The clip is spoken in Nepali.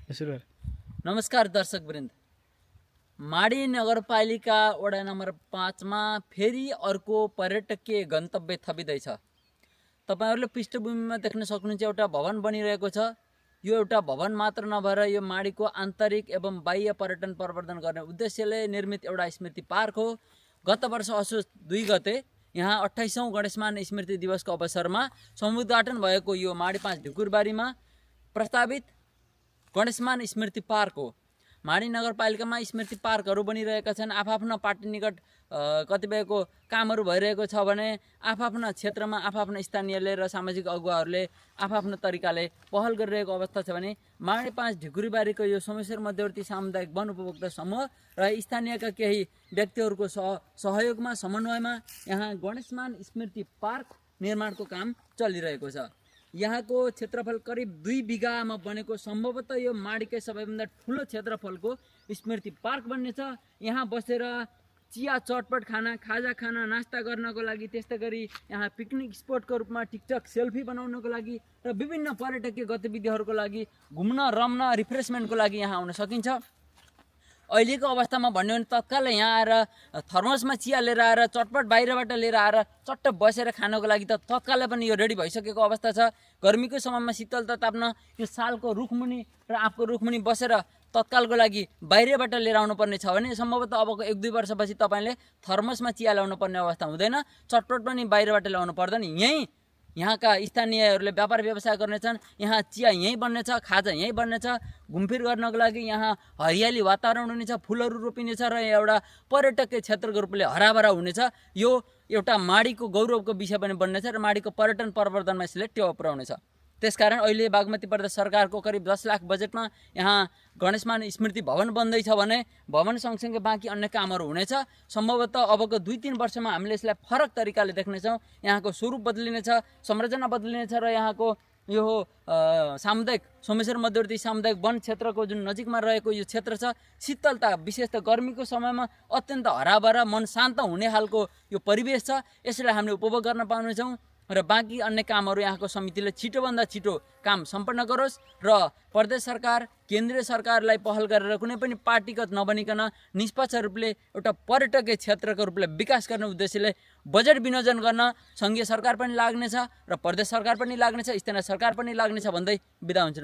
नमस्कार दर्शकवृन्द, माडी नगरपालिका वडा नम्बर 5 मा फेरि अर्को पर्यटकीय गन्तव्य थपिँदैछ। तपाईहरुले पृष्ठभूमिमा देख्न सक्नुहुन्छ एउटा भवन बनिरहेको छ। यो एउटा भवन मात्र नभएर यो माडीको आन्तरिक एवं बाह्य पर्यटन प्रवर्धन गर्ने उद्देश्यले निर्मित एउटा स्मृति पार्क हो। गत वर्ष असोज 2 गते यहाँ 28औं गणेशमान स्मृति दिवसको अवसरमा समुद्घाटन भएको यो माडी 5 ढिकुरबारीमा प्रस्तावित गणेशमान स्मृति पार्क हो। माडी नगरपालिकामा स्मृति पार्कहरू बनिरहेका छन्। आफआफ्ना पार्टी निकट कतिपयको कामहरू भइरहेको छ भने आफआफ्ना क्षेत्रमा आफआफ्ना स्थानीयले र सामाजिक अगुवाहरूले आफआफ्ना तरिकाले पहल गरिरहेको अवस्था छ भने माडी 5 ढिकुरीबारीको यो सोमेश्वर मध्यवर्ती सामुदायिक वन उपभोक्ता समूह र स्थानीयका केही व्यक्तिहरूको सहयोगमा समन्वयमा यहाँ गणेशमान स्मृति पार्क निर्माणको काम चलिरहेको छ। यहाँको क्षेत्रफल करिब 2 बिघामा बनेको सम्भवतः यो माडीकै सबैभन्दा ठुलो क्षेत्रफलको स्मृति पार्क बन्नेछ। यहाँ बसेर चिया चटपट खाना, खाजा खाना, नास्ता गर्नको लागि, त्यस्तै गरी यहाँ पिकनिक स्पोटको रूपमा टिकटक सेल्फी बनाउनको लागि र विभिन्न पर्यटकीय गतिविधिहरूको लागि घुम्न रम्न रिफ्रेसमेन्टको लागि यहाँ आउन सकिन्छ। अहिलेको अवस्थामा भन्यो भने तत्कालै यहाँ आएर थर्मसमा चिया लिएर आएर चटपट बाहिरबाट लिएर आएर चट्ट बसेर खानको लागि त तत्कालै पनि यो रेडी भइसकेको अवस्था छ। गर्मीको समयमा शीतलता ताप्न यो सालको रुखमुनि र आँपको रुखमुनि बसेर तत्कालको लागि बाहिरबाट लिएर आउनु पर्ने छ भने सम्भवतः अबको 1-2 वर्षपछि तपाईले थर्मसमा चिया ल्याउनु पर्ने अवस्था हुँदैन। चटपट पनि बाहिरबाट ल्याउनु पर्दैन। यहाँका स्थानीयहरूले व्यापार व्यवसाय गर्नेछन्। यहाँ चिया यहीँ बन्नेछ, खाजा यहीँ बन्नेछ। घुमफिर गर्नको लागि यहाँ हरियाली वातावरण हुनेछ, फुलहरू रोपिनेछ र एउटा पर्यटकीय क्षेत्रको रूपले हराभरा हुनेछ। यो एउटा माडीको गौरवको विषय पनि बन्नेछ र माडीको पर्यटन प्रवर्धनमा यसले टेवा पुर्याउनेछ। त्यसकारण अहिले बागमती प्रदेश सरकारको करिब 10 लाख बजेटमा यहाँ गणेशमान स्मृति भवन बन्दैछ भने भवन सँगसँगै बाँकी अन्य कामहरू हुनेछ। सम्भवतः अबको 2-3 वर्षमा हामीले यसलाई फरक तरिकाले देख्नेछौँ। यहाँको स्वरूप बदलिनेछ, संरचना बदलिनेछ र यहाँको यो सामुदायिक सोमेश्वर मध्यवर्ती सामुदायिक वन क्षेत्रको जुन नजिकमा रहेको यो क्षेत्र छ, शीतलता विशेष त गर्मीको समयमा अत्यन्त हराभरा मन शान्त हुने खालको यो परिवेश छ। यसलाई हामीले उपभोग गर्न पाउनेछौँ र बाँकी अन्य कामहरू यहाँको समितिले छिटोभन्दा छिटो काम सम्पन्न गरोस् र प्रदेश सरकार, केन्द्रीय सरकारलाई पहल गरेर कुनै पनि पार्टीगत नबनिकन निष्पक्ष रूपले एउटा पर्यटकीय क्षेत्रको रूपले विकास गर्ने उद्देश्यले बजेट विनियोजन गर्न सङ्घीय सरकार पनि लाग्नेछ र प्रदेश सरकार पनि लाग्नेछ, स्थानीय सरकार पनि लाग्नेछ भन्दै बिदा हुन्छु।